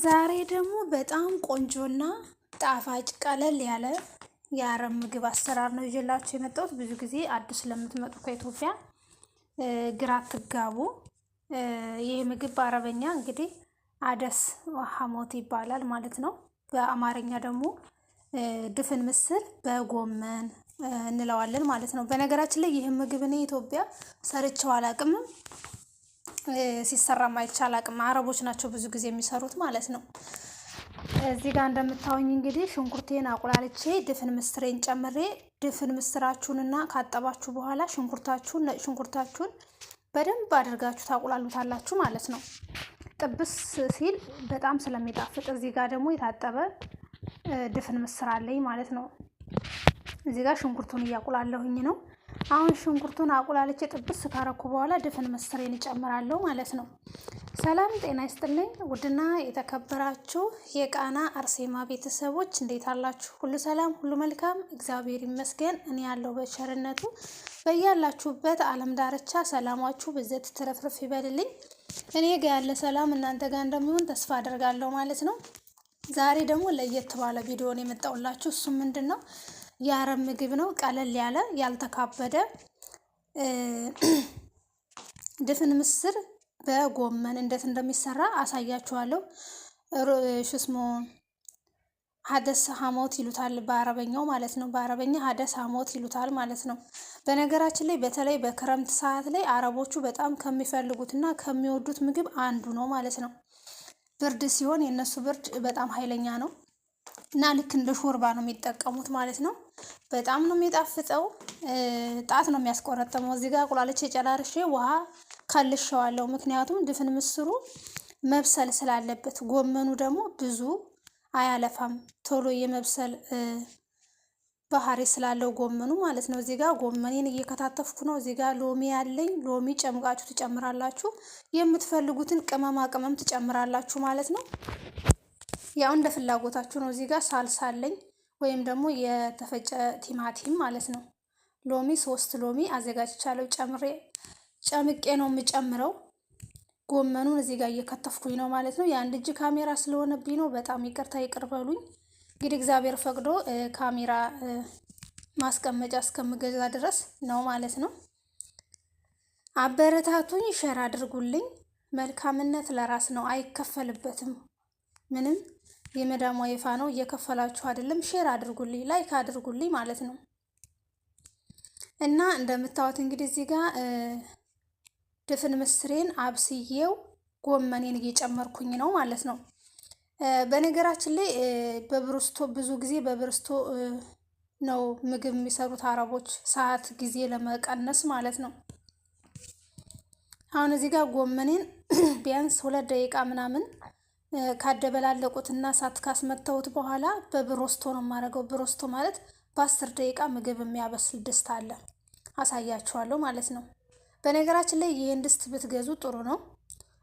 ዛሬ ደግሞ በጣም ቆንጆና ጣፋጭ ቀለል ያለ የአረብ ምግብ አሰራር ነው ይዤላችሁ የመጣሁት። ብዙ ጊዜ አዲስ ለምትመጡ ከኢትዮጵያ ግራ አትጋቡ። ይህ ምግብ በአረበኛ እንግዲህ አደስ ሐሞት ይባላል ማለት ነው። በአማርኛ ደግሞ ድፍን ምስር በጎመን እንለዋለን ማለት ነው። በነገራችን ላይ ይህ ምግብ እኔ ኢትዮጵያ ሰርቼው አላቅምም። ሲሰራም አይቼ አላቅም። አረቦች ናቸው ብዙ ጊዜ የሚሰሩት ማለት ነው። እዚህ ጋር እንደምታዩኝ እንግዲህ ሽንኩርቴን አቁላልቼ ድፍን ምስሬን ጨምሬ ድፍን ምስራችሁንና ካጠባችሁ በኋላ ሽንኩርታችሁን ነጭ ሽንኩርታችሁን በደንብ አድርጋችሁ ታቁላሉታላችሁ ማለት ነው። ጥብስ ሲል በጣም ስለሚጣፍጥ እዚህ ጋር ደግሞ የታጠበ ድፍን ምስር አለኝ ማለት ነው። እዚህ ጋር ሽንኩርቱን እያቁላለሁኝ ነው። አሁን ሽንኩርቱን አቁላልቼ ጥብስ ካረኩ በኋላ ድፍን ምስሬን እጨምራለሁ ማለት ነው። ሰላም ጤና ይስጥልኝ ውድና የተከበራችሁ የቃና አርሴማ ቤተሰቦች እንዴት አላችሁ? ሁሉ ሰላም፣ ሁሉ መልካም፣ እግዚአብሔር ይመስገን። እኔ ያለው በቸርነቱ በያላችሁበት ዓለም ዳርቻ ሰላማችሁ ብዘት ትረፍርፍ ይበልልኝ። እኔ ጋር ያለ ሰላም እናንተ ጋር እንደሚሆን ተስፋ አደርጋለሁ ማለት ነው። ዛሬ ደግሞ ለየት ባለ ቪዲዮ ነው የመጣሁላችሁ። እሱ ምንድነው? የአረብ ምግብ ነው። ቀለል ያለ ያልተካበደ ድፍን ምስር በጎመን እንዴት እንደሚሰራ አሳያችኋለሁ። ሽስሞ ሀደስ ሐሞት ይሉታል በአረበኛው ማለት ነው። በአረበኛ ሀደስ ሐሞት ይሉታል ማለት ነው። በነገራችን ላይ በተለይ በክረምት ሰዓት ላይ አረቦቹ በጣም ከሚፈልጉትና ከሚወዱት ምግብ አንዱ ነው ማለት ነው። ብርድ ሲሆን የነሱ ብርድ በጣም ኃይለኛ ነው እና ልክ እንደ ሾርባ ነው የሚጠቀሙት ማለት ነው። በጣም ነው የሚጣፍጠው። ጣት ነው የሚያስቆረጥመው። እዚህ ጋር ቁላልቼ ጨራርሼ ውሃ ከልሼዋለሁ። ምክንያቱም ድፍን ምስሩ መብሰል ስላለበት፣ ጎመኑ ደግሞ ብዙ አያለፋም ቶሎ የመብሰል ባህሪ ስላለው ጎመኑ ማለት ነው። እዚህ ጋር ጎመኔን እየከታተፍኩ ነው። እዚህ ጋር ሎሚ ያለኝ፣ ሎሚ ጨምቃችሁ ትጨምራላችሁ። የምትፈልጉትን ቅመማ ቅመም ትጨምራላችሁ ማለት ነው። ያው እንደ ፍላጎታችሁ ነው። እዚህ ጋር ሳልሳ አለኝ ወይም ደግሞ የተፈጨ ቲማቲም ማለት ነው። ሎሚ 3 ሎሚ አዘጋጅቻለሁ። ጨምቄ ነው የምጨምረው። ጎመኑን እዚህ ጋር እየከተፍኩኝ ነው ማለት ነው። የአንድ እጅ ካሜራ ስለሆነብኝ ነው። በጣም ይቅርታ ይቅር በሉኝ። እንግዲህ እግዚአብሔር ፈቅዶ ካሜራ ማስቀመጫ እስከምገዛ ድረስ ነው ማለት ነው። አበረታቱኝ፣ ሼር አድርጉልኝ። መልካምነት ለራስ ነው፣ አይከፈልበትም ምንም። የመዳም ዋይፋ ነው፣ እየከፈላችሁ አይደለም። ሼር አድርጉልኝ፣ ላይክ አድርጉልኝ ማለት ነው። እና እንደምታዩት እንግዲህ እዚህ ጋር ድፍን ምስሬን አብስዬው ጎመኔን እየጨመርኩኝ ነው ማለት ነው። በነገራችን ላይ በብርስቶ ብዙ ጊዜ በብርስቶ ነው ምግብ የሚሰሩት አረቦች፣ ሰዓት ጊዜ ለመቀነስ ማለት ነው። አሁን እዚህ ጋር ጎመኔን ቢያንስ 2 ደቂቃ ምናምን ካደበላለቁትና እሳት ካስመተውት በኋላ በብሮስቶ ነው የማደርገው። ብሮስቶ ማለት በ10 ደቂቃ ምግብ የሚያበስል ድስት አለ፣ አሳያችኋለሁ ማለት ነው። በነገራችን ላይ ይህን ድስት ብትገዙ ጥሩ ነው።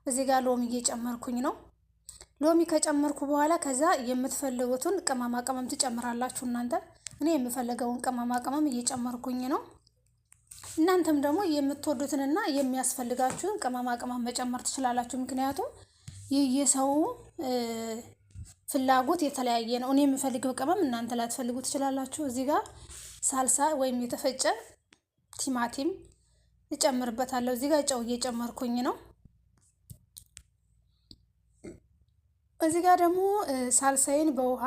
እዚህ ጋር ሎሚ እየጨመርኩኝ ነው። ሎሚ ከጨመርኩ በኋላ ከዛ የምትፈልጉትን ቅመማ ቅመም ትጨምራላችሁ እናንተ። እኔ የምፈልገውን ቅመማ ቅመም እየጨመርኩኝ ነው። እናንተም ደግሞ የምትወዱትንና የሚያስፈልጋችሁን ቅመማ ቅመም መጨመር ትችላላችሁ። ምክንያቱም የሰው ፍላጎት የተለያየ ነው። እኔ የምፈልገው ቅመም እናንተ ላትፈልጉ ትችላላችሁ። እዚህ ጋር ሳልሳ ወይም የተፈጨ ቲማቲም እጨምርበታለሁ። እዚህ ጋር ጨው እየጨመርኩኝ ነው። እዚህ ጋር ደግሞ ሳልሳዬን በውሃ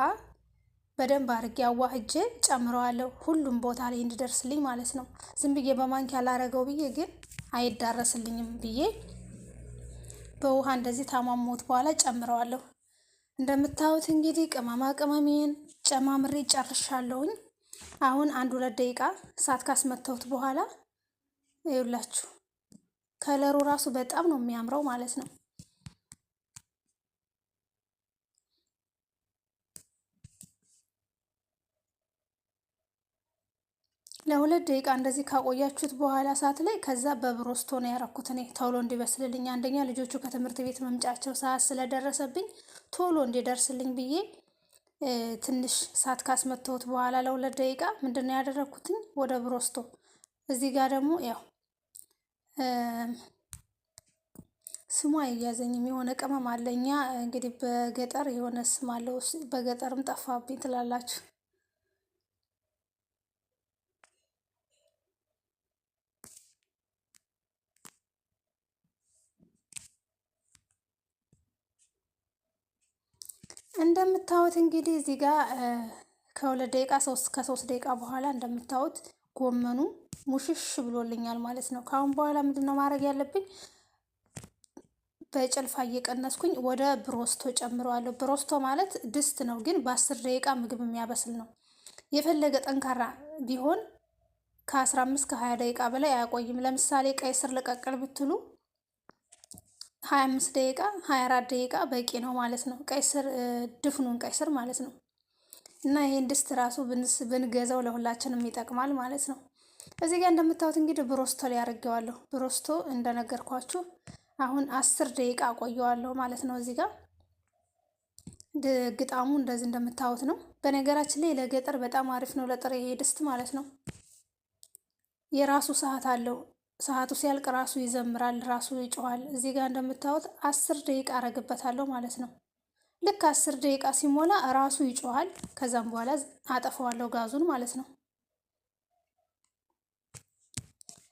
በደንብ አድርጌ አዋህጄ ጨምረዋለሁ፣ ሁሉም ቦታ ላይ እንዲደርስልኝ ማለት ነው። ዝም ብዬ በማንኪያ ላረገው ብዬ ግን አይዳረስልኝም ብዬ በውሃ እንደዚህ ታሟሞት በኋላ ጨምረዋለሁ። እንደምታዩት እንግዲህ ቅመማ ቅመሜን ጨማምሬ ጨርሻለሁኝ። አሁን 1-2 ደቂቃ እሳት ካስመተውት በኋላ ይኸውላችሁ ከለሩ ራሱ በጣም ነው የሚያምረው ማለት ነው። ለ2 ደቂቃ እንደዚህ ካቆያችሁት በኋላ እሳት ላይ ከዛ በብሮስቶ ነው ያረኩት እኔ ቶሎ እንዲበስልልኝ። አንደኛ ልጆቹ ከትምህርት ቤት መምጫቸው ሰዓት ስለደረሰብኝ ቶሎ እንዲደርስልኝ ብዬ ትንሽ እሳት ካስመተውት በኋላ ለ2 ደቂቃ ምንድነው ያደረኩትኝ ወደ ብሮስቶ። እዚህ ጋር ደግሞ ያው ስሙ አይያዘኝም። የሆነ ቅመም አለ። እኛ እንግዲህ በገጠር የሆነ ስም አለው። በገጠርም ጠፋብኝ ትላላችሁ። እንደምታዩት እንግዲህ እዚህ ጋር ከሁለት ደቂቃ ከሶስት ደቂቃ በኋላ እንደምታዩት ጎመኑ ሙሽሽ ብሎልኛል ማለት ነው። ከአሁን በኋላ ምንድነው ማድረግ ያለብኝ? በጭልፋ እየቀነስኩኝ ወደ ብሮስቶ ጨምረዋለሁ። ብሮስቶ ማለት ድስት ነው፣ ግን በ10 ደቂቃ ምግብ የሚያበስል ነው። የፈለገ ጠንካራ ቢሆን ከ15 ከ20 ደቂቃ በላይ አያቆይም። ለምሳሌ ቀይ ስር ልቀቅል ብትሉ 25 ደቂቃ 24 ደቂቃ በቂ ነው ማለት ነው። ቀይ ስር ድፍኑን ቀይ ስር ማለት ነው። እና ይሄን ድስት ራሱ ብንገዛው ለሁላችንም ይጠቅማል ማለት ነው። እዚህ ጋር እንደምታዩት እንግዲህ ብሮስቶ ላይ አድርጌዋለሁ። ብሮስቶ እንደነገርኳችሁ አሁን 10 ደቂቃ አቆየዋለሁ ማለት ነው። እዚህ ጋር ግጣሙ እንደዚህ እንደምታዩት ነው። በነገራችን ላይ ለገጠር በጣም አሪፍ ነው፣ ለጥሬ ድስት ማለት ነው። የራሱ ሰዓት አለው። ሰዓቱ ሲያልቅ ራሱ ይዘምራል፣ ራሱ ይጮኋል። እዚህ ጋር እንደምታዩት 10 ደቂቃ አረግበታለሁ ማለት ነው። ልክ 10 ደቂቃ ሲሞላ ራሱ ይጮኋል። ከዛም በኋላ አጠፋዋለሁ ጋዙን ማለት ነው።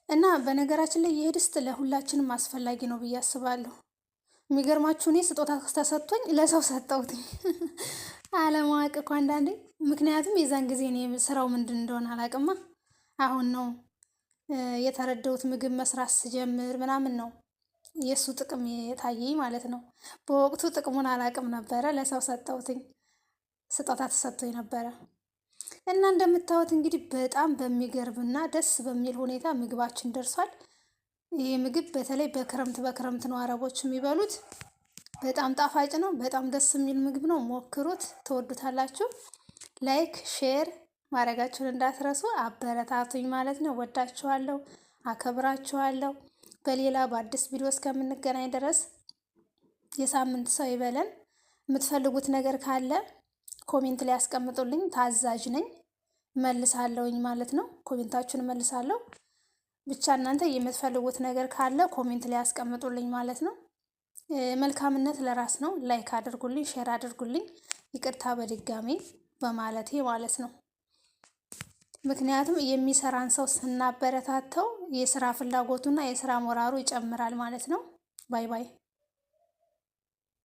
እና በነገራችን ላይ ይህ ድስት ለሁላችንም አስፈላጊ ነው ብዬ አስባለሁ። የሚገርማችሁ እኔ ስጦታ ተሰጥቶኝ ለሰው ሰጠሁትኝ አለማወቅ እኮ አንዳንዴ። ምክንያቱም የዛን ጊዜ እኔ ስራው ምንድን እንደሆነ አላውቅማ። አሁን ነው የተረዳሁት። ምግብ መስራት ስጀምር ምናምን ነው የእሱ ጥቅም የታየኝ ማለት ነው። በወቅቱ ጥቅሙን አላውቅም ነበረ። ለሰው ሰጠሁትኝ፣ ስጦታ ተሰጥቶኝ ነበረ። እና እንደምታዩት እንግዲህ በጣም በሚገርምና ደስ በሚል ሁኔታ ምግባችን ደርሷል። ይህ ምግብ በተለይ በክረምት ነው አረቦች የሚበሉት። በጣም ጣፋጭ ነው። በጣም ደስ የሚል ምግብ ነው። ሞክሩት፣ ትወዱታላችሁ። ላይክ ሼር ማድረጋችሁን እንዳትረሱ። አበረታቱኝ ማለት ነው። ወዳችኋለሁ፣ አከብራችኋለሁ። በሌላ በአዲስ ቪዲዮ እስከምንገናኝ ድረስ የሳምንት ሰው ይበለን። የምትፈልጉት ነገር ካለ ኮሜንት ላይ ያስቀምጡልኝ። ታዛዥ ነኝ፣ መልሳለሁኝ ማለት ነው። ኮሜንታችሁን መልሳለሁ። ብቻ እናንተ የምትፈልጉት ነገር ካለ ኮሜንት ላይ ያስቀምጡልኝ ማለት ነው። መልካምነት ለራስ ነው። ላይክ አድርጉልኝ፣ ሼር አድርጉልኝ። ይቅርታ በድጋሚ በማለቴ ማለት ነው። ምክንያቱም የሚሰራን ሰው ስናበረታተው የስራ ፍላጎቱና የስራ ሞራሉ ይጨምራል ማለት ነው። ባይ ባይ።